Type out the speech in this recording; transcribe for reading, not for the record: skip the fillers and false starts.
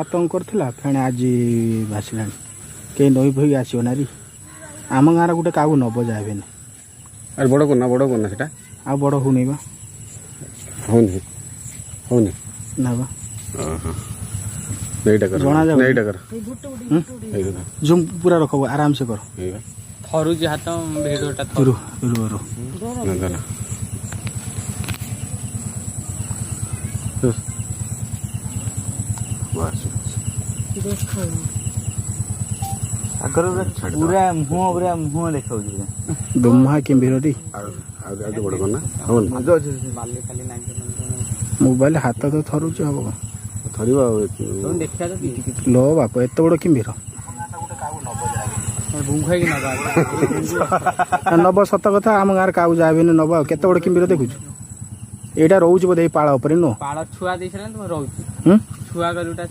आतंक करथिला फेणे आज भासिलानी के नई भई आसीओ नारी आम गाँव गोटे काऊ नब जाए अरे बड़ करना सेटा आ बड़ होनी बा होनी होनी ना बा नईटा कर जना जाऊ नईटा कर जुम पूरा रखो आराम से कर थरू जे हाथ भिडोटा रू रू रू नंदना पूरा मुह देखा दुम्हा के बिरोधी आगे बड़ करना होनी मोबाइल हाथ तो थरुच हम थरिबा लो बाप एत बड़ किम्भीर नब सत कथा आम गाँव काऊ जाए नब केत बड़ किम्भीर देखुଛୁ एटा रोज बोधे पाड़ ऊपर नो पाड़ छुआ दे रोच छुआ गलुटा